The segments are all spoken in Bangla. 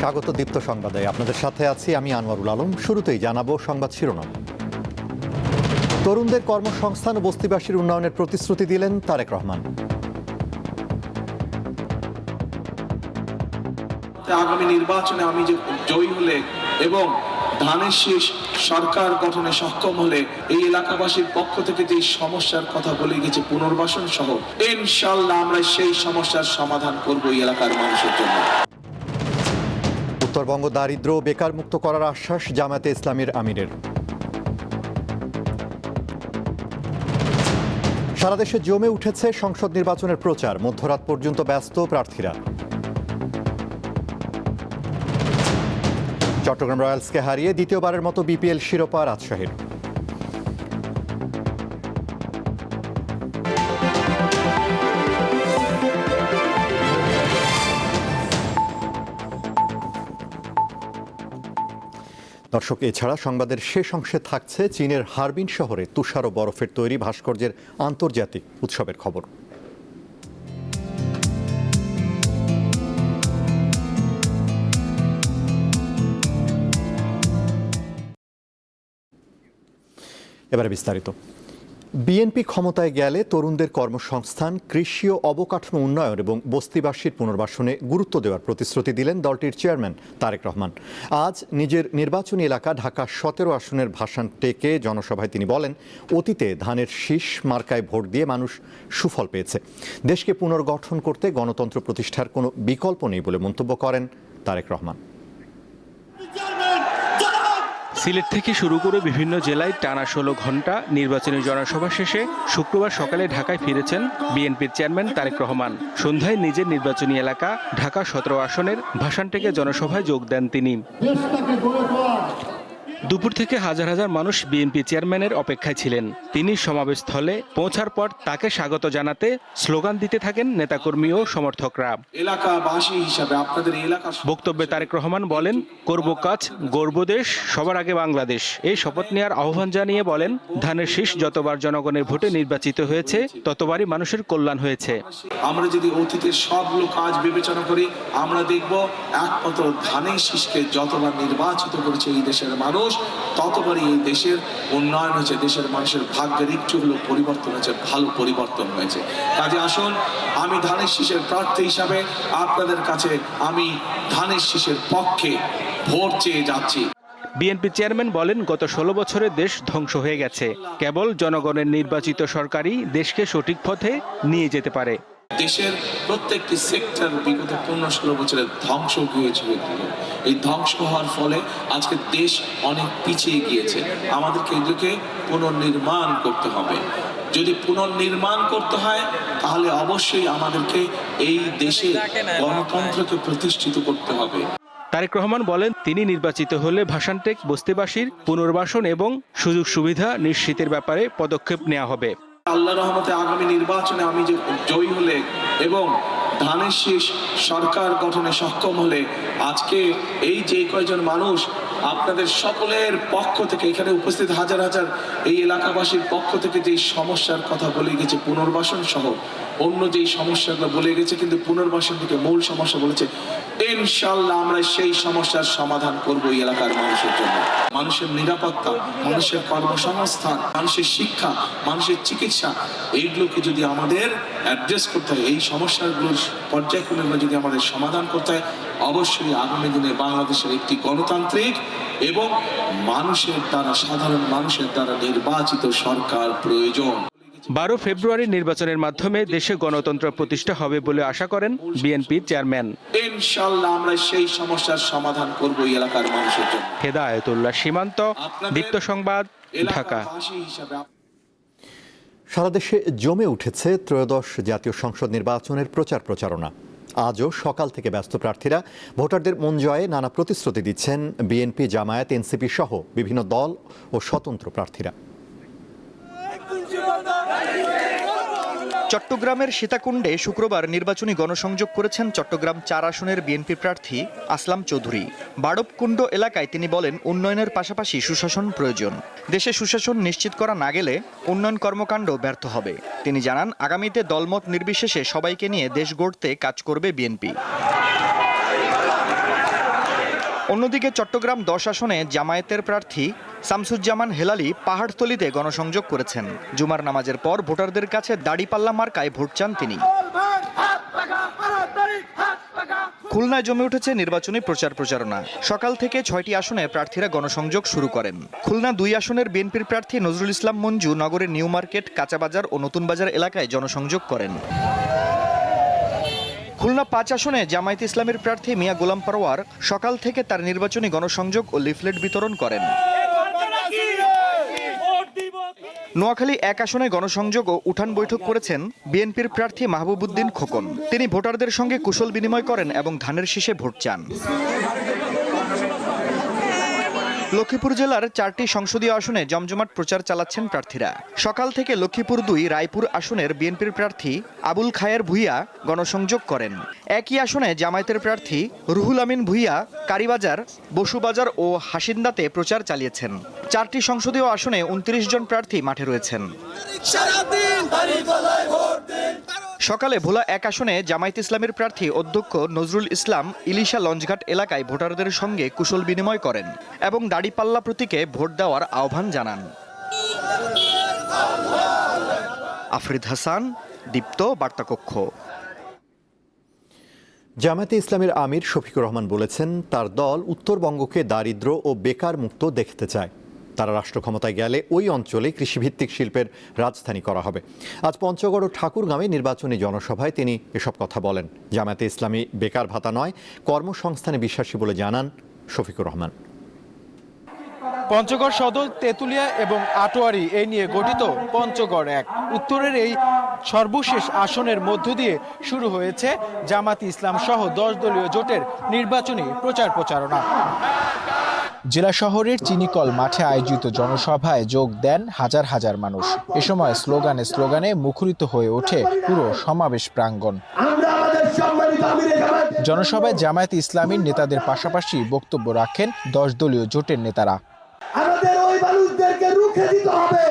স্বাগত দীপ্ত সংবাদে আপনাদের সাথে আছি আমি আনোয়ারুল আলম। শুরুতেই জানাবো সংবাদ শিরোনাম। তরুণদের কর্মসংস্থান ও বস্তিবাসীর উন্নয়নের প্রতিশ্রুতি দিলেন তারেক রহমান। আগামী নির্বাচনে আমি যে জয়ী হলে এবং ধানের শীষ সরকার গঠনে সক্ষম হলে এই এলাকাবাসীর পক্ষ থেকে যে সমস্যার কথা বলে গেছে পুনর্বাসন সহ, ইনশাআল্লাহ আমরা সেই সমস্যার সমাধান করব এই এলাকার মানুষের জন্য। উত্তরবঙ্গ দারিদ্র্য ও বেকার মুক্ত করার আশ্বাস জামায়াতে ইসলামীর আমিরের। সারা দেশে জমে উঠেছে সংসদ নির্বাচনের প্রচার, মধ্যরাত পর্যন্ত ব্যস্ত প্রার্থীরা। চট্টগ্রাম রয়্যালসকে হারিয়ে দ্বিতীয়বারের মতো বিপিএল শিরোপা রাজশাহীর। দর্শক, এছাড়া সংবাদের শেষ অংশে থাকছে চীনের হারবিন শহরে তুষার ও বরফের তৈরি ভাস্কর্যের আন্তর্জাতিক উৎসবের খবর। এবারে বিস্তারিত। বিএনপি ক্ষমতায় গেলে তরুণদের কর্মসংস্থান, কৃষি ও অবকাঠামো উন্নয়ন এবং বস্তিবাসীর পুনর্বাসনে গুরুত্ব দেওয়ার প্রতিশ্রুতি দিলেন দলটির চেয়ারম্যান তারেক রহমান। আজ নিজের নির্বাচনী এলাকা ঢাকা 17 আসনের ভাষণ টেকে জনসভায় তিনি বলেন, অতীতে ধানের শীষ মার্কায় ভোট দিয়ে মানুষ সুফল পেয়েছে। দেশকে পুনর্গঠন করতে গণতন্ত্র প্রতিষ্ঠার কোনো বিকল্প নেই বলে মন্তব্য করেন তারেক রহমান। সিলেট থেকে শুরু করে বিভিন্ন জেলায় টানা 16 ঘণ্টা নির্বাচনী জনসভা শেষে শুক্রবার সকালে ঢাকায় ফিরেছেন বিএনপির চেয়ারম্যান তারেক রহমান। সন্ধ্যায় নিজের নির্বাচনী এলাকা ঢাকা 17 আসনের ভাষণ থেকে জনসভায় যোগ দেন তিনি। দুপুর থেকে হাজার হাজার মানুষ বিএনপি চেয়ারম্যানের অপেক্ষায় ছিলেন। তিনি সমাবেশস্থলে পৌঁছার পর তাকে স্বাগত জানাতে স্লোগান দিতে থাকেন নেতাকর্মী ও সমর্থকরা। এলাকাবাসী হিসাবে আপনাদের বক্তব্যে তারেক রহমান বলেন, করব কাজ, গর্ব দেশ, সবার আগে বাংলাদেশ। এই শপথ নেওয়ার আহ্বান জানিয়ে বলেন, ধানের শীষ যতবার জনগণের ভোটে নির্বাচিত হয়েছে ততবারই মানুষের কল্যাণ হয়েছে। আমরা যদি অতীতের সবগুলো কাজ বিবেচনা করি, আমরা দেখব একমাত্র ধানের শীষকে যতবার নির্বাচিত করেছে এই দেশের মানুষ, ততবারই এই দেশের উন্নয়ন হয়েছে, দেশের মানুষের ভাগ্যের একটু হলো পরিবর্তন হয়েছে, ভালো পরিবর্তন হয়েছে। কাজে আসুন, আমি ধানের শীষের প্রার্থী হিসাবে আপনাদের কাছে আমি ধানের শীষের পক্ষে ভোট চেয়ে যাচ্ছি। বিএনপি চেয়ারম্যান বলেন, গত 16 বছরে দেশ ধ্বংস হয়ে গেছে। কেবল জনগণের নির্বাচিত সরকারই দেশকে সঠিক পথে নিয়ে যেতে পারে। দেশের প্রত্যেকটি সেক্টর বিগত 15-16 বছরের ধ্বংস হয়েছিল। এই ধ্বংস হওয়ার ফলে আজকে দেশ অনেক পিছিয়ে গিয়েছে। আমাদেরকে এগুলোকে পুনর্নির্মাণ করতে হবে। যদি পুনর্নির্মাণ করতে হয় তাহলে অবশ্যই আমাদেরকে এই দেশে গণতন্ত্রকে প্রতিষ্ঠিত করতে হবে। তারেক রহমান বলেন, তিনি নির্বাচিত হলে ভাষানটেক বস্তিবাসীর পুনর্বাসন এবং সুযোগ সুবিধা নিশ্চিতের ব্যাপারে পদক্ষেপ নেওয়া হবে। আল্লাহর রহমতে আগামী নির্বাচনে আমি যে জয়ী হলে এবং ধানের শীষ সরকার গঠনে সক্ষম হলে আজকে এই যে কয়জন মানুষ আপনাদের সকলের পক্ষ থেকে, এখানে উপস্থিত হাজার হাজার এই এলাকাবাসীর পক্ষ থেকে যে সমস্যার কথা বলে গেছে পুনর্বাসন সহ অন্য যেই সমস্যাগুলো বলে গেছে, কিন্তু পুনর্বাসন থেকে মূল সমস্যা বলেছে, ইনশাআল্লাহ আমরা সেই সমস্যার সমাধান করব এই এলাকার মানুষের জন্য। মানুষের নিরাপত্তা, মানুষের কর্মসংস্থান, মানুষের শিক্ষা, মানুষের চিকিৎসা, এইগুলোকে যদি আমাদের অ্যাড্রেস করতে হয়, এই সমস্যাগুলোর পর্যায়ক্রমে যদি আমাদের সমাধান করতে হয়, অবশ্যই আগামী দিনে বাংলাদেশের একটি গণতান্ত্রিক এবং মানুষের দ্বারা, সাধারণ মানুষের দ্বারা নির্বাচিত সরকার প্রয়োজন। 12 ফেব্রুয়ারি নির্বাচনের মাধ্যমে দেশে গণতন্ত্র প্রতিষ্ঠা হবে বলে আশা করেন বিএনপি চেয়ারম্যান। ইনশাআল্লাহ আমরা সেই সমস্যার সমাধান করব এই এলাকার মানুষের জন্য। হেদায়েতুল্লাহ সীমান্ত, দীপ্ত সংবাদ, ঢাকা। সারা দেশে জমে উঠেছে ত্রয়োদশ জাতীয় সংসদ নির্বাচনের প্রচারণা। আজও সকাল থেকে ব্যস্ত প্রার্থীরা ভোটারদের মন জয়ে নানা প্রতিশ্রুতি দিচ্ছেন বিএনপি, জামায়াত, এনসিপি সহ বিভিন্ন দল ও স্বতন্ত্র প্রার্থীরা। চট্টগ্রামের সীতাকুণ্ডে শুক্রবার নির্বাচনী গণসংযোগ করেছেন চট্টগ্রাম 4 আসনের বিএনপি প্রার্থী আসলাম চৌধুরী। বাড়বকুণ্ড এলাকায় তিনি বলেন, উন্নয়নের পাশাপাশি সুশাসন প্রয়োজন। দেশে সুশাসন নিশ্চিত করা না গেলে উন্নয়ন কর্মকাণ্ড ব্যর্থ হবে। তিনি জানান, আগামীতে দলমত নির্বিশেষে সবাইকে নিয়ে দেশ গড়তে কাজ করবে বিএনপি। অন্যদিকে চট্টগ্রাম 10 আসনে জামায়াতের প্রার্থী শামসুজ্জামান হেলালি পাহাড়তলীতে গণসংযোগ করেছেন। জুমার নামাজের পর ভোটারদের কাছে দাড়িপাল্লা মার্কায় ভোট চান তিনি। খুলনায় জমে উঠেছে নির্বাচনী প্রচারণা। সকাল থেকে 6টি আসনে প্রার্থীরা গণসংযোগ শুরু করেন। খুলনা 2 আসনের বিএনপির প্রার্থী নজরুল ইসলাম মঞ্জু নগরের নিউ মার্কেট, কাঁচাবাজার ও নতুন বাজার এলাকায় জনসংযোগ করেন। খুলনা 5 আসনে জামায়াতে ইসলামের প্রার্থী মিয়া গোলাম পরোয়ার সকাল থেকে তার নির্বাচনী গণসংযোগ ও লিফলেট বিতরণ করেন। নোয়াখালী 1 আসনে গণসংযোগ ও উঠান বৈঠক করেছেন বিএনপির প্রার্থী মাহবুবউদ্দিন খোকন। তিনি ভোটারদের সঙ্গে কুশল বিনিময় করেন এবং ধানের শীষে ভোট চান। লক্ষ্মীপুর জেলার 4টি সংসদীয় আসনে জমজমাট প্রচার চালাচ্ছেন প্রার্থীরা। সকাল থেকে লক্ষ্মীপুর 2 রায়পুর আসনের বিএনপির প্রার্থী আবুল খায়ের ভূঁইয়া গণসংযোগ করেন। একই আসনে জামায়াতের প্রার্থী রুহুল আমিন ভূঁইয়া কারিবাজার, বসুবাজার ও হাসিন্দাতে প্রচার চালিয়েছেন। 4টি সংসদীয় আসনে 29 জন প্রার্থী মাঠে রয়েছেন। সকালে ভোলা 1 আসনে জামায়াত ইসলামের প্রার্থী অধ্যক্ষ নজরুল ইসলাম ইলিশা লঞ্চঘাট এলাকায় ভোটারদের সঙ্গে কুশল বিনিময় করেন এবং দাড়িপাল্লা প্রতীকে ভোট দেওয়ার আহ্বান জানান। আফরিদ হাসান, দীপ্ত, বার্তাকক্ষ। জামায়াতে ইসলামের আমির শফিকুর রহমান বলেছেন, তার দল উত্তরবঙ্গকে দারিদ্র ও বেকার মুক্ত দেখতে চায়। তারা রাষ্ট্র ক্ষমতায় গেলে ওই অঞ্চলে কৃষিভিত্তিক শিল্পের রাজধানী করা হবে। আজ পঞ্চগড় ও ঠাকুরগাঁওয়ে নির্বাচনী জনসভায় তিনি এসব কথা বলেন। জামায়াতে ইসলামী বেকার ভাতা নয়, কর্মসংস্থানে বিশ্বাসী বলে জানান শফিকুর রহমান। পঞ্চগড় সদর, তেঁতুলিয়া এবং আটোয়ারি এই নিয়ে গঠিত পঞ্চগড় 1 উত্তরের এই সর্বশেষ আসনের মধ্য দিয়ে শুরু হয়েছে জামায়াতে ইসলাম সহ 10 দলীয় জোটের নির্বাচনী প্রচারণা। জেলা শহরের চিনিকল মাঠে আয়োজিত জনসভায় যোগ দেন হাজার হাজার মানুষ। এ সময় স্লোগানে মুখরিত হয়ে ওঠে পুরো সমাবেশ প্রাঙ্গণ। জনসভায় জামায়াতে ইসলামীর নেতাদের পাশাপাশি বক্তব্য রাখেন 10 দলীয় জোটের নেতারা। আমাদের ওই মানুষদেরকে রুখে দিতে হবে,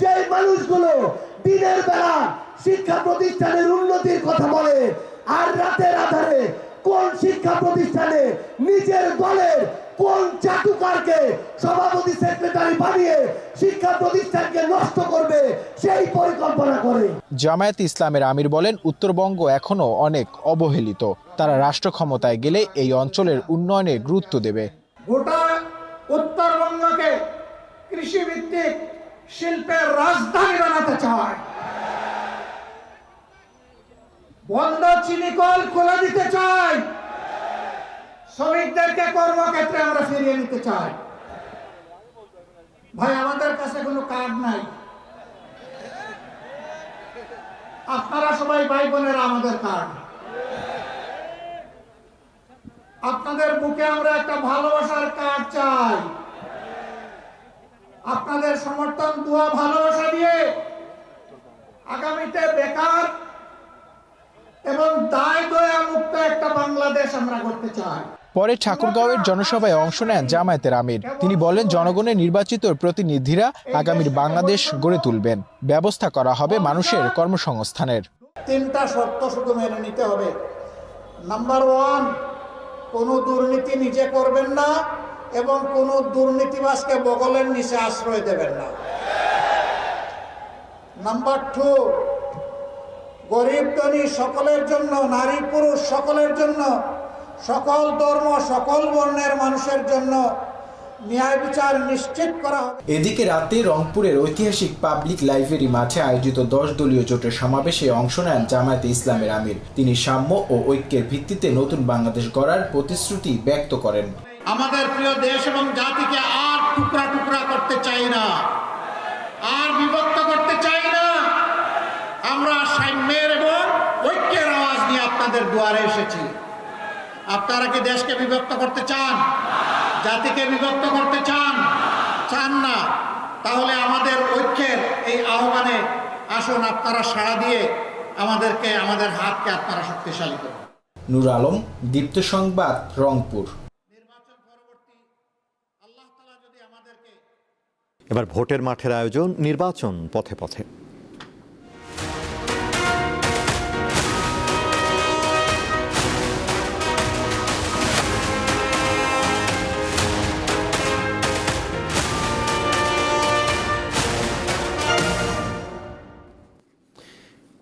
যে মানুষগুলো দিনের বেলা শিক্ষা প্রতিষ্ঠানের উন্নতির কথা বলে আর রাতের আধারে কোন শিক্ষা প্রতিষ্ঠানে নিজের দলের কোন চাটুকারকে সভাপতি সেক্রেটারি বানিয়ে শিক্ষা প্রতিষ্ঠানকে নষ্ট করবে সেই পরিকল্পনা করে। জামায়াতে ইসলামের আমির বলেন, উত্তরবঙ্গ এখনো অনেক অবহেলিত। তারা রাষ্ট্র ক্ষমতায় গেলে এই অঞ্চলের উন্নয়নে গুরুত্ব দেবে। গোটা উত্তরবঙ্গকে কৃষিভিত্তিক শিল্পের রাজধানী বানাতে চায়। বন্ধ চিনিকল খোলা দিতে চাই। শ্রমিকদেরকে কর্মক্ষেত্রে আমরা ফিরিয়ে নিতে চাই। ভাই, আমাদের কাছে কোনো কার্ড নাই। আপনারা সবাই ভাই বোনেরা আমাদের কার্ড। আপনাদের বুকে আমরা একটা ভালোবাসার কার্ড চাই। আপনাদের সমর্থন, দোয়া, ভালোবাসা দিয়ে আগামীতে বেকার এবং দায় দয়া মুক্ত একটা বাংলাদেশ আমরা করতে চাই। পরে ঠাকুরগাঁওয়ের জনসভায় অংশ নেন জামায়াতের আমির। তিনি বলেন, জনগণের নির্বাচিত প্রতিনিধিরা আগামীর বাংলাদেশ গড়ে তুলবেন। ব্যবস্থা করা হবে মানুষের কর্মসংস্থানের। 3টা শর্ত শুধু মেনে নিতে হবে। নাম্বার 1, কোনো দুর্নীতি নিজে করবেন না এবং কোনো দুর্নীতিবাজকে বগলের নিচে আশ্রয় দেবেন না। নাম্বার 2, গরিব ধনী সকলের জন্য, নারী পুরুষ সকলের জন্য, সকল ধর্ম সকল বর্ণের মানুষের জন্য ন্যায় বিচার নিশ্চিত করা হবে। এদিকে রাতে রংপুরের ঐতিহাসিক পাবলিক লাইব্রেরি মাঠে আয়োজিত 10 দলীয় জোটের সমাবেশে অংশ নেন জামায়াতে ইসলামের আমির। তিনি সাম্য ও ঐক্যের ভিত্তিতে নতুন বাংলাদেশ গড়ার প্রতিশ্রুতি ব্যক্ত করেন। আমাদের প্রিয় দেশ এবং জাতিকে আর টুকরা টুকরা করতে চাই না, আর বিভক্ত করতে চাই না। আমরা সাম্যের এবং ঐক্যের আওয়াজ নিয়ে আপনাদের দুয়ারে এসেছি। আপনারা কি দেশকে বিভক্ত করতে চান? জাতিকে বিভক্ত করতে চান না? তাহলে আমাদের ঐক্যের এই আহ্বানে আসুন, আপনারা সাড়া দিয়ে আমাদেরকে, আমাদের হাতকে আপনারা শক্তিশালী করুন। নূর আলম, দীপ্ত সংবাদ, রংপুর। এবার ভোটের মাঠের আয়োজন, নির্বাচন পথে পথে।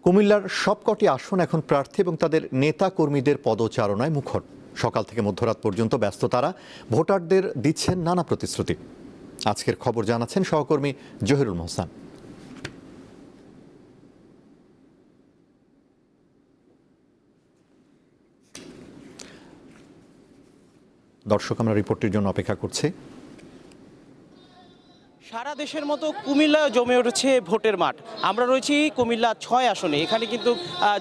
কুমিল্লার সবকটি আসন এখন প্রার্থী এবং তাদের নেতা কর্মীদের পদচারণায় মুখর। সকাল থেকে মধ্যরাত পর্যন্ত ব্যস্ত তারা, ভোটারদের দিচ্ছেন নানা প্রতিশ্রুতি। আজকের খবর জানাচ্ছেন সহকর্মী জহিরুল মোহসান। দর্শক, আমরা রিপোর্টের জন্য অপেক্ষা করছি। সারা দেশের মতো কুমিল্লা জমে উঠেছে ভোটের মাঠ। আমরা রয়েছি কুমিল্লা ৬ আসনে। এখানে কিন্তু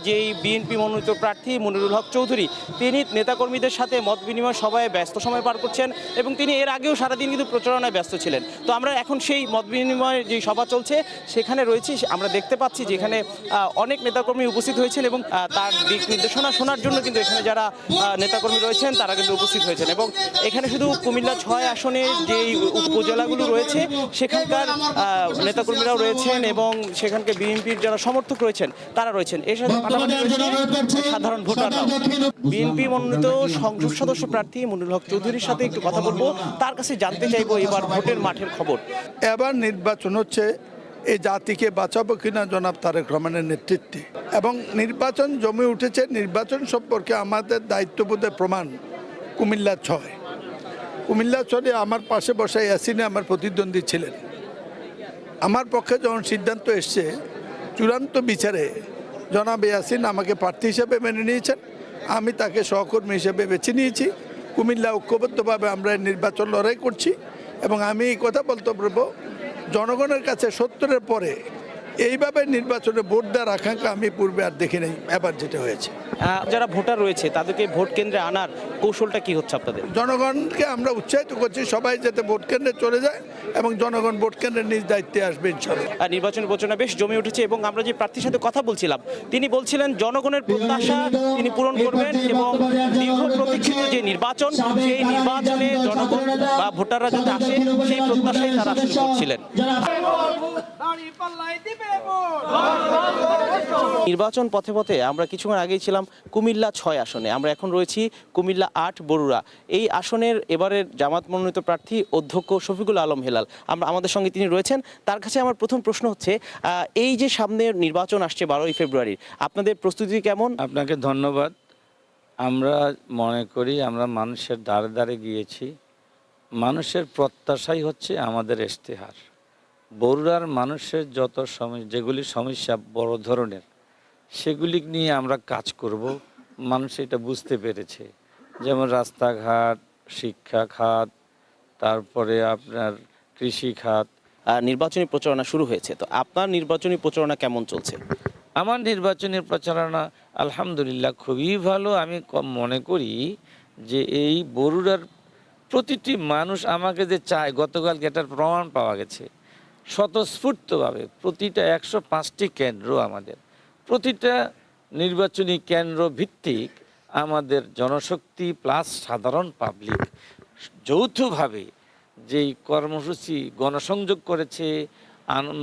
যেই বিএনপি মনোনীত প্রার্থী মনিরুল হক চৌধুরী, তিনি নেতাকর্মীদের সাথে মত বিনিময় সভায় ব্যস্ত সময় পার করছেন এবং তিনি এর আগেও সারাদিন কিন্তু প্রচারণায় ব্যস্ত ছিলেন। তো আমরা এখন সেই মত বিনিময় যে সভা চলছে সেখানে রয়েছি। আমরা দেখতে পাচ্ছি যে এখানে অনেক নেতাকর্মী উপস্থিত হয়েছেন এবং তার দিক নির্দেশনা শোনার জন্য কিন্তু এখানে যারা নেতাকর্মী রয়েছেন তারা কিন্তু উপস্থিত হয়েছেন। এবং এখানে শুধু কুমিল্লা ৬ আসনের যেই উপজেলাগুলো রয়েছে সেখানকার নেতাকর্মীরাও রয়েছেন এবং সেখানকে বিএনপির যারা সমর্থক রয়েছেন তারা রয়েছেন। এর সাথে পাশাপাশি রয়েছে সাধারণ ভোটাররাও। বিএনপি মনোনীত সংসদ সদস্য প্রার্থী মনিরুল হক চৌধুরীর সাথে একটু কথা বলবো, তার কাছে জানতে চাইবো এবার ভোটের মাঠের খবর। এবার নির্বাচন হচ্ছে এই জাতিকে বাঁচাবো কিনা জনাব তারেক রহমানের নেতৃত্বে, এবং নির্বাচন জমে উঠেছে। নির্বাচন সম্পর্কে আমাদের দায়িত্ববোধের প্রমাণ কুমিল্লা ৬। কুমিল্লা ৬ আমার পাশে বসে ইয়াসিনে আমার প্রতিদ্বন্দ্বী ছিলেন। আমার পক্ষে যখন সিদ্ধান্ত এসছে চূড়ান্ত বিচারে জনাব ইয়াসিন আমাকে প্রার্থী হিসেবে মেনে নিয়েছেন, আমি তাকে সহকর্মী হিসেবে বেছে নিয়েছি। কুমিল্লা ঐক্যবদ্ধভাবে আমরা নির্বাচন লড়াই করছি এবং আমি এই কথা বলতে পারবো, জনগণের কাছে ৭০-এর পরে এইভাবে নির্বাচনে ভোট দেওয়ার আকাঙ্ক্ষা আমি পূর্বে আর দেখি নাই। এবার যেটা হয়েছে, যারা ভোটার রয়েছে তাদেরকে ভোট কেন্দ্রে আনার কৌশলটা কি হচ্ছে আপনাদের? জনগণকে আমরা উৎসাহিত করছি সবাই যাতে ভোট কেন্দ্রে চলে যায় এবং জনগণ ভোট কেন্দ্রের নিজ দায়িত্বে আসবে ইনশাআল্লাহ। নির্বাচনী প্রচারণা বেশ জমে উঠেছে এবং আমরা যে প্রার্থীর সাথে কথা বলছিলাম তিনি বলছিলেন জনগণের প্রত্যাশা তিনি পূরণ করবেন এবং দীর্ঘ প্রতীক্ষিত যে নির্বাচন সেই নির্বাচনে জনগণ বা ভোটাররা যাতে আসে সেই প্রত্যাশাই তারা আসলে করছিলেন। নির্বাচন পথে পথে আমরা কিছুক্ষণ আগেই ছিলাম কুমিল্লা ৬ আসনে। আমরা এখন রয়েছি কুমিল্লা ৮ বরুড়া। এই আসনের এবারের জামাত মনোনীত প্রার্থী অধ্যক্ষ শফিকুল আলম হেলাল আমাদের সঙ্গে তিনি রয়েছেন। তার কাছে আমার প্রথম প্রশ্ন হচ্ছে, এই যে সামনের নির্বাচন আসছে 12ই ফেব্রুয়ারির, আপনাদের প্রস্তুতি কেমন? আপনাকে ধন্যবাদ। আমরা মনে করি আমরা মানুষের দ্বারে দ্বারে গিয়েছি। মানুষের প্রত্যাশাই হচ্ছে আমাদের ইশতেহার। বরুড়ার মানুষের যত যেগুলি সমস্যা বড় ধরনের সেগুলি নিয়ে আমরা কাজ করব। মানুষ এটা বুঝতে পেরেছে, যেমন রাস্তাঘাট, শিক্ষা খাত, তারপরে আপনার কৃষি খাত। নির্বাচনী প্রচারণা শুরু হয়েছে, তো আপনার নির্বাচনী প্রচারণা কেমন চলছে? আমার নির্বাচনী প্রচারণা আলহামদুলিল্লাহ খুবই ভালো। আমি মনে করি যে এই বরুড়ার প্রতিটি মানুষ আমাকে যে চায়, গতকালকে এটার প্রমাণ পাওয়া গেছে স্বতঃস্ফূর্তভাবে। প্রতিটা 105টি কেন্দ্র আমাদের, প্রতিটা নির্বাচনী কেন্দ্র ভিত্তিক আমাদের জনশক্তি প্লাস সাধারণ পাবলিক যৌথভাবে যেই কর্মসূচি গণসংযোগ করেছে,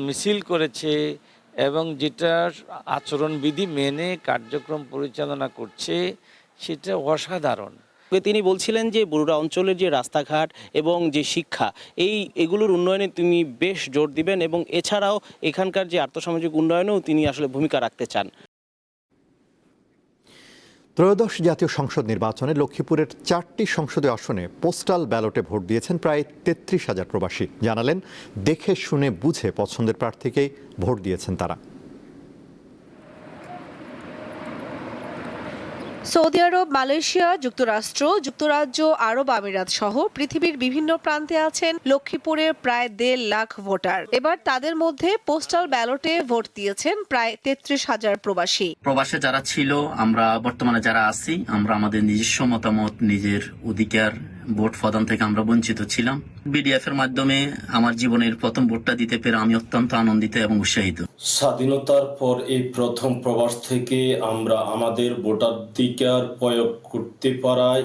মিছিল করেছে এবং যেটা আচরণবিধি মেনে কার্যক্রম পরিচালনা করছে সেটা অসাধারণ। তিনি বলছিলেন যে বরুড়া অঞ্চলের যে রাস্তাঘাট এবং যে শিক্ষা এগুলোর উন্নয়নে তিনি বেশ জোর দিবেন এবং এছাড়াও এখানকার যে আর্থসামাজিক উন্নয়নেও তিনি আসলে ভূমিকা রাখতে চান। ত্রয়োদশ জাতীয় সংসদ নির্বাচনে লক্ষ্মীপুরের 4টি সংসদীয় আসনে পোস্টাল ব্যালটে ভোট দিয়েছেন প্রায় 33,000 প্রবাসী। জানালেন দেখে শুনে বুঝে পছন্দের প্রার্থীকেই ভোট দিয়েছেন তারা। সৌদি আরব, মালয়েশিয়া, যুক্তরাষ্ট্র, যুক্তরাজ্য, আরব আমিরাত সহ পৃথিবীর বিভিন্ন প্রান্তে আছেন লক্ষ্মীপুরের প্রায় 1.5 লাখ ভোটার। এবার তাদের মধ্যে পোস্টাল ব্যালটে ভোট দিয়েছেন প্রায় 33,000 প্রবাসী। প্রবাসে যারা ছিল, আমরা বর্তমানে যারা আছি, আমরা আমাদের নিজস্ব মতামত, নিজের অধিকার ভোট প্রদান থেকে আমরা বঞ্চিত ছিলাম। বিডিএফ এর মাধ্যমে আমার জীবনের প্রথম ভোটটা দিতে পেরে আমি অত্যন্ত আনন্দিত এবং উৎসাহিত। স্বাধীনতার পর এই প্রথম প্রবাস থেকে আমরা আমাদের ভোটাধিকার প্রয়োগ করতে পারায়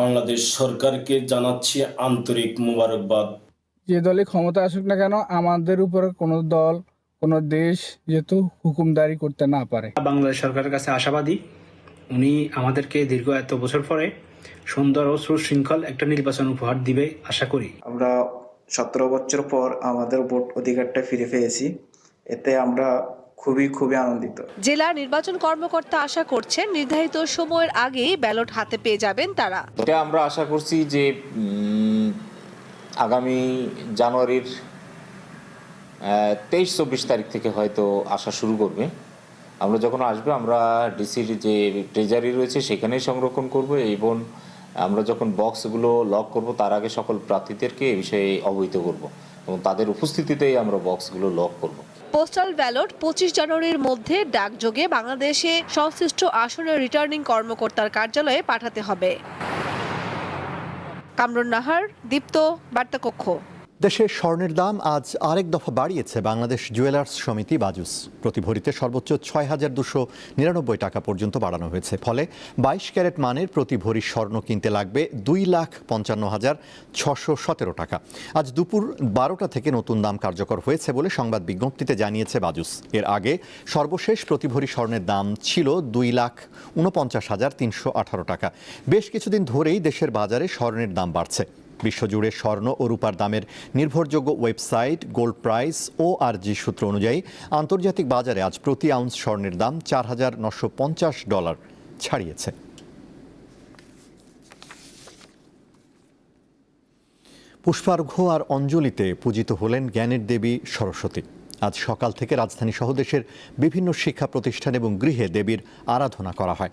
বাংলাদেশ সরকারকে জানাচ্ছি আন্তরিক মোবারকবাদ। যে দলে ক্ষমতা আসুক না কেন, আমাদের উপরে কোনো দল, কোনো দেশ যেহেতু হুকুমদারি করতে না পারে। বাংলাদেশ সরকারের কাছে আশাবাদী, উনি আমাদেরকে দীর্ঘ এত বছর পরে সুন্দর ও সুশৃঙ্খল একটা নির্বাচন উপহার দিবে আশা করি। আমরা 17 বছর পর আমাদের ভোট অধিকারটা ফিরে পেয়েছি। এতে আমরা খুবই আনন্দিত। জেলা নির্বাচন কর্মকর্তা আশা করছেন নির্ধারিত সময়ের আগেই ব্যালট হাতে পেয়ে যাবেন তারা। এটা আমরা আশা করছি যে আগামী জানুয়ারির 23-24 তারিখ থেকে হয়তো আসা শুরু করবে। আমরা যখন আসবে আমরা ডিসির যে ট্রেজারি রয়েছে সেখানেই সংরক্ষণ করব এবং আমরা যখন বক্সগুলো লক করব তার আগে সকল প্রার্থীদেরকে এই বিষয়ে অবহিত করব এবং তাদের উপস্থিতিতেই আমরা বক্সগুলো লক করব। পোস্টাল ব্যালট 25 জানুয়ারির মধ্যে ডাকযোগে বাংলাদেশে সংশ্লিষ্ট আসনের রিটার্নিং কর্মকর্তার কার্যালয়ে পাঠাতে হবে। কামরুন নাহার, দীপ্ত, বার্তাকক্ষ। দেশে স্বর্ণের দাম আজ আরেক দফা বাড়িয়েছে বাংলাদেশ জুয়েলার্স সমিতি বাজুস। প্রতি ভরিতে সর্বোচ্চ ৬,২৯৯ টাকা পর্যন্ত বাড়ানো হয়েছে। ফলে 22 ক্যারেট মানের প্রতি ভরি স্বর্ণ কিনতে লাগবে 2,55,617 টাকা। আজ দুপুর 12টা থেকে নতুন দাম কার্যকর হয়েছে বলে সংবাদ বিজ্ঞপ্তিতে জানিয়েছে বাজুস। এর আগে সর্বশেষ প্রতি ভরি স্বর্ণের দাম ছিল 2,49,318 টাকা। বেশ কিছুদিন ধরেই দেশের বাজারে স্বর্ণের দাম বাড়ছে। বিশ্বজুড়ে স্বর্ণ ও রূপার দামের নির্ভরযোগ্য ওয়েবসাইট গোল্ড প্রাইস ORG সূত্র অনুযায়ী আন্তর্জাতিক বাজারে আজ প্রতি আউন্স স্বর্ণের দাম $4,950 ছাড়িয়েছে। পুষ্পার্ঘ্য আর অঞ্জলিতে পূজিত হলেন জ্ঞানের দেবী সরস্বতী। আজ সকাল থেকে রাজধানী সহ দেশের বিভিন্ন শিক্ষা প্রতিষ্ঠান এবং গৃহে দেবীর আরাধনা করা হয়।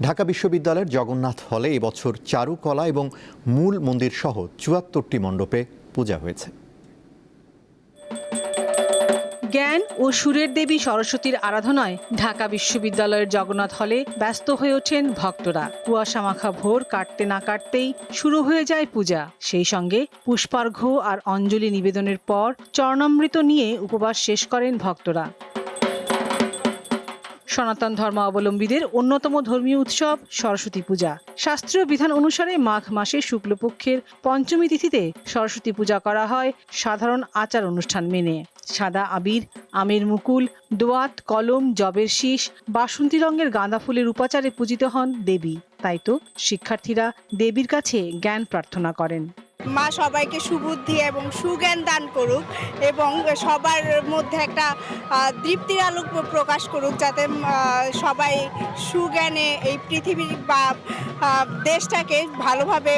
ঢাকা বিশ্ববিদ্যালয়ের জগন্নাথ হলে এবছর চারুকলা এবং মূল মন্দির সহ ৭৪টি মণ্ডপে পূজা হয়েছে। জ্ঞান ও সুরের দেবী সরস্বতীর আরাধনায় ঢাকা বিশ্ববিদ্যালয়ের জগন্নাথ হলে ব্যস্ত হয়ে ওঠেন ভক্তরা। কুয়াশা মাখা ভোর কাটতে না কাটতেই শুরু হয়ে যায় পূজা। সেই সঙ্গে পুষ্পার্ঘ্য আর অঞ্জলি নিবেদনের পর চরণামৃত নিয়ে উপবাস শেষ করেন ভক্তরা। সনাতন ধর্মাবলম্বীদের অন্যতম ধর্মীয় উৎসব সরস্বতী পূজা। শাস্ত্রীয় বিধান অনুসারে মাঘ মাসে শুক্লপক্ষের পঞ্চমী তিথিতে সরস্বতী পূজা করা হয় সাধারণ আচার অনুষ্ঠান মেনে। সাদা আবির, আমের মুকুল, দোয়াত, কলম, জবের শীষ, বাসন্তী রঙের গাঁদা ফুলের উপাচারে পূজিত হন দেবী। তাই তো শিক্ষার্থীরা দেবীর কাছে জ্ঞান প্রার্থনা করেন। মা সবাইকে সুবুদ্ধি এবং সুজ্ঞান দান করুক এবং সবার মধ্যে একটা তৃপ্তির আলোক প্রকাশ করুক, যাতে সবাই সুজ্ঞানে এই পৃথিবীর বা দেশটাকে ভালোভাবে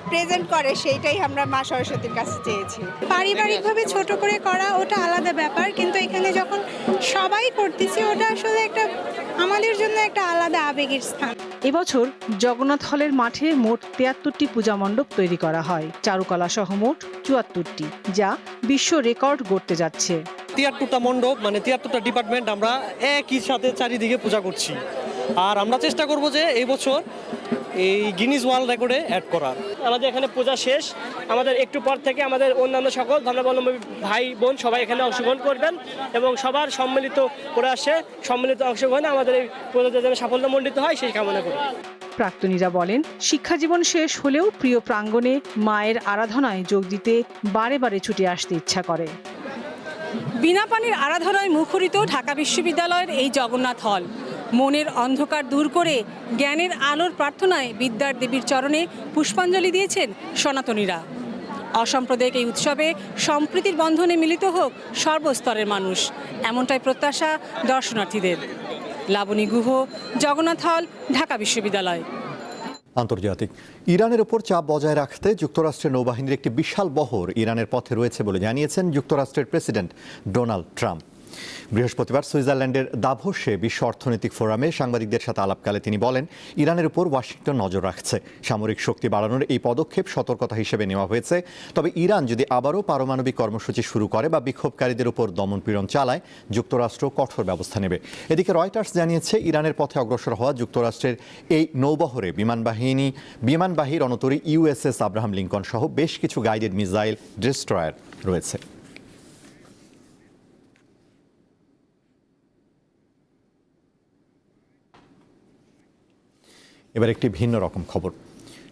প্রেজেন্ট করে, সেইটাই আমরা মা সরস্বতীর কাছে চেয়েছি। পারিবারিকভাবে ছোট করে করা ওটা আলাদা ব্যাপার, কিন্তু এখানে যখন সবাই করতেছি ওটা আসলে একটা আমাদের জন্য একটা আলাদা আবেগের স্থান। এবছর জগন্নাথ হলের মাঠে মোট 73টি পূজা মণ্ডপ তৈরি করা হয়। চারুকলা সহ মোট 74টি, যা বিশ্ব রেকর্ড গড়তে যাচ্ছে। 73টা মণ্ডপ মানে 73টা ডিপার্টমেন্ট আমরা একই সাথে চারিদিকে পূজা করছি। আর আমরা চেষ্টা করব যে এই বছর এই গিনিস ওয়ার্ল্ড রেকর্ডে অ্যাড করার। আমাদের এখানে পূজা শেষ, আমাদের একটু পর থেকে আমাদের অন্যান্য সকল ধর্মাবলম্বী ভাই বোন সবাই এখানে অংশগ্রহণ করবেন এবং সবার সম্মিলিত করে আসে সম্মিলিত অংশগ্রহণে আমাদের এই পূজাতে যেন সাফল্যমণ্ডিত হয় সেই কামনা করি। প্রাক্তনীরা বলেন, শিক্ষাজীবন শেষ হলেও প্রিয় প্রাঙ্গণে মায়ের আরাধনায় যোগ দিতে বারে বারে ছুটে আসতে ইচ্ছা করে। বিনা পানির আরাধনায় মুখরিত ঢাকা বিশ্ববিদ্যালয়ের এই জগন্নাথ হল। মনের অন্ধকার দূর করে জ্ঞানের আলোর প্রার্থনায় বিদ্যার দেবীর চরণে পুষ্পাঞ্জলি দিয়েছেন সনাতনীরা। অসাম্প্রদায়িক এই উৎসবে সম্প্রীতির বন্ধনে মিলিত হোক সর্বস্তরের মানুষ, এমনটাই প্রত্যাশা দর্শনার্থীদের। লাবণী গুহ, জগন্নাথ হল, ঢাকা বিশ্ববিদ্যালয়। আন্তর্জাতিক ইরানের ওপর চাপ বজায় রাখতে যুক্তরাষ্ট্রের নৌবাহিনীর একটি বিশাল বহর ইরানের পথে রয়েছে বলে জানিয়েছেন যুক্তরাষ্ট্রের প্রেসিডেন্ট ডোনাল্ড ট্রাম্প। বৃহস্পতিবার সুইজারল্যান্ডের দাভোসে বিশ্ব অর্থনৈতিক ফোরামে সাংবাদিকদের সাথে আলাপকালে তিনি বলেন, ইরানের উপর ওয়াশিংটন নজর রাখছে। সামরিক শক্তি বাড়ানোর এই পদক্ষেপ সতর্কতা হিসেবে নেওয়া হয়েছে। তবে ইরান যদি আবারও পারমাণবিক কর্মসূচি শুরু করে বা বিক্ষোভকারীদের উপর দমনপীড়ন চালায়, যুক্তরাষ্ট্র কঠোর ব্যবস্থা নেবে। এদিকে রয়টার্স জানিয়েছে, ইরানের পথে অগ্রসর হওয়া যুক্তরাষ্ট্রের এই নৌবহরে বিমানবাহী রণতরী USS আব্রাহাম লিঙ্কন সহ বেশ কিছু গাইডেড মিসাইল ডিস্ট্রয়ার রয়েছে। এবার একটি ভিন্ন রকম খবর।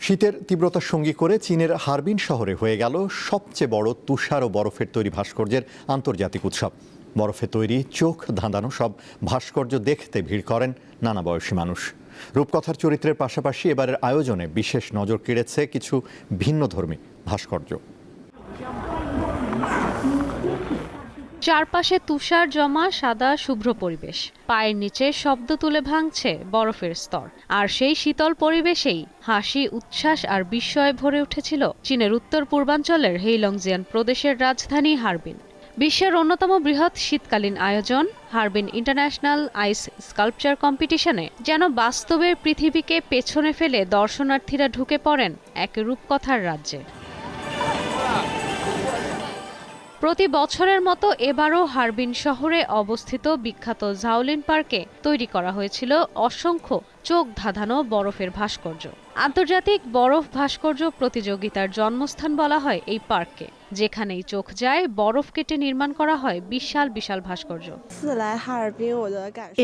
শীতের তীব্রতার সঙ্গী করে চীনের হারবিন শহরে হয়ে গেল সবচেয়ে বড় তুষার ও বরফের তৈরি ভাস্কর্যের আন্তর্জাতিক উৎসব। বরফে তৈরি চোখ ধাঁধানো সব ভাস্কর্য দেখতে ভিড় করেন নানা বয়সী মানুষ। রূপকথার চরিত্রের পাশাপাশি এবারের আয়োজনে বিশেষ নজর কেড়েছে কিছু ভিন্নধর্মী ভাস্কর্য। চারপাশে তুষার জমা সাদা শুভ্র পরিবেশ, পায়ের নিচে শব্দ তুলে ভাঙছে বরফের স্তর। আর সেই শীতল পরিবেশেই হাসি, উচ্ছ্বাস আর বিস্ময়ে ভরে উঠেছিল চীনের উত্তর পূর্বাঞ্চলের হেইলংজিয়ান প্রদেশের রাজধানী হারবিন। বিশ্বের অন্যতম বৃহৎ শীতকালীন আয়োজন হারবিন ইন্টারন্যাশনাল আইস স্কাল্পচার কম্পিটিশনে যেন বাস্তবের পৃথিবীকে পেছনে ফেলে দর্শনার্থীরা ঢুকে পড়েন এক রূপকথার রাজ্যে। প্রতি বছরের মতো এবারও হারবিন শহরে অবস্থিত বিখ্যাত ঝাওলিন পার্কে তৈরি করা হয়েছিল অসংখ্য চোখ ধাঁধানো বরফের ভাস্কর্য। আন্তর্জাতিক বরফ ভাস্কর্য প্রতিযোগিতার জন্মস্থান বলা হয় এই পার্ককে, যেখানেই চোখ যায় বরফ কেটে নির্মাণ করা হয় বিশাল বিশাল ভাস্কর্য।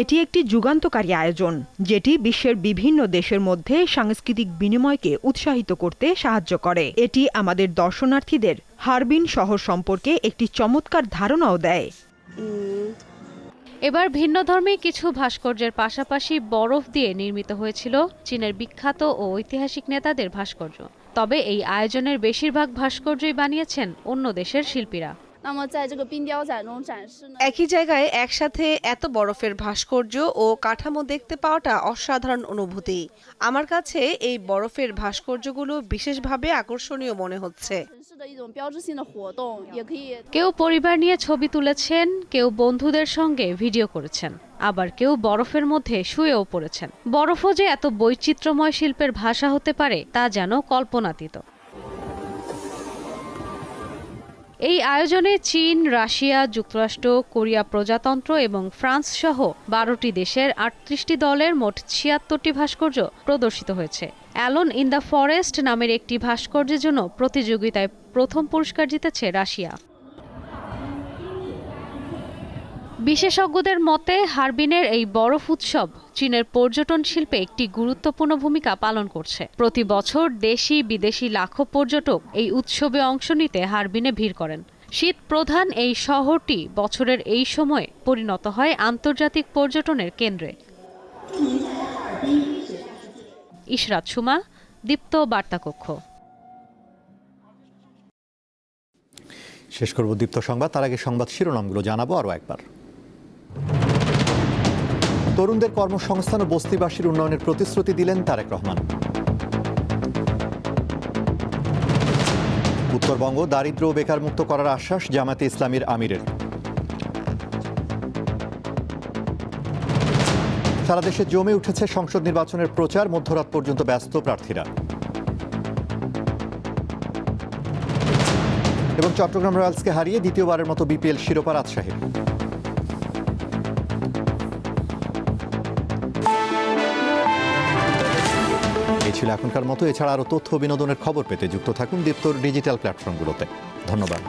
এটি একটি যুগান্তকারী আয়োজন, যেটি বিশ্বের বিভিন্ন দেশের মধ্যে সাংস্কৃতিক বিনিময়কে উৎসাহিত করতে সাহায্য করে। এটি আমাদের দর্শনার্থীদের হারবিন শহর সম্পর্কে একটি চমৎকার ধারণাও দেয়। এবার ভিন্নধর্মী কিছু ভাস্কর্যের পাশাপাশি বরফ দিয়ে নির্মিত হয়েছিল চীনের বিখ্যাত ও ঐতিহাসিক নেতাদের ভাস্কর্য। তবে এই আয়োজনের বেশিরভাগ ভাস্কর্যই বানিয়েছেন অন্য দেশের শিল্পীরা। একই জায়গায় একসাথে এত বরফের ভাস্কর্য ও কাঠামো দেখতে পাওয়াটা অসাধারণ অনুভূতি। আমার কাছে এই বরফের ভাস্কর্যগুলো বিশেষভাবে আকর্ষণীয় মনে হচ্ছে। কেউ পরিবার নিয়ে ছবি তুলেছেন, কেউ বন্ধুদের সঙ্গে ভিডিও করেছেন, আবার কেউ বরফের মধ্যে শুয়েও পড়েছেন। বরফও যে এত বৈচিত্র্যময় শিল্পের ভাষা হতে পারে তা যেন কল্পনাতীত। এই আয়োজনে চীন, রাশিয়া, যুক্তরাষ্ট্র, কোরিয়া প্রজাতন্ত্র এবং ফ্রান্স সহ 12টি দেশের 38টি দলের মোট 76টি ভাস্কর্য প্রদর্শিত হয়েছে। অ্যালোন ইন দ্য ফরেস্ট নামের একটি ভাস্কর্যের জন্য প্রতিযোগিতায় প্রথম পুরস্কার জিতেছে রাশিয়া। বিশেষজ্ঞদের মতে হারবিনের এই বরফ উৎসব চীনের পর্যটন শিল্পে একটি গুরুত্বপূর্ণ ভূমিকা পালন করছে। প্রতি বছর দেশি বিদেশি লাখো পর্যটক এই উৎসবে অংশ নিতে হারবিনে ভিড় করেন। শীত প্রধান এই শহরটি বছরের এই সময়ে পরিণত হয় আন্তর্জাতিক পর্যটনের কেন্দ্রে। ইশরাত সুমা, দীপ্ত বার্তাকক্ষ। শেষ করব দীপ্ত সংবাদ, তার আগে সংবাদ শিরোনামগুলো জানাবো আরও একবার। তরুণদের কর্মসংস্থান ও বস্তিবাসীর উন্নয়নের প্রতিশ্রুতি দিলেন তারেক রহমান। উত্তরবঙ্গ দারিদ্র ও বেকার মুক্ত করার আশ্বাস জামায়াতে ইসলামীর আমিরের। সারা দেশে জমে উঠেছে সংসদ নির্বাচনের প্রচার, মধ্যরাত পর্যন্ত ব্যস্ত প্রার্থীরা। এবং চট্টগ্রাম রয়্যালসকে হারিয়ে দ্বিতীয়বারের মতো বিপিএল শিরোপা রাজশাহীর। এই ছিল এখনকার মতো। এছাড়া আরও তথ্য বিনোদনের খবর পেতে যুক্ত থাকুন দীপ্তর ডিজিটাল প্ল্যাটফর্মগুলোতে। ধন্যবাদ।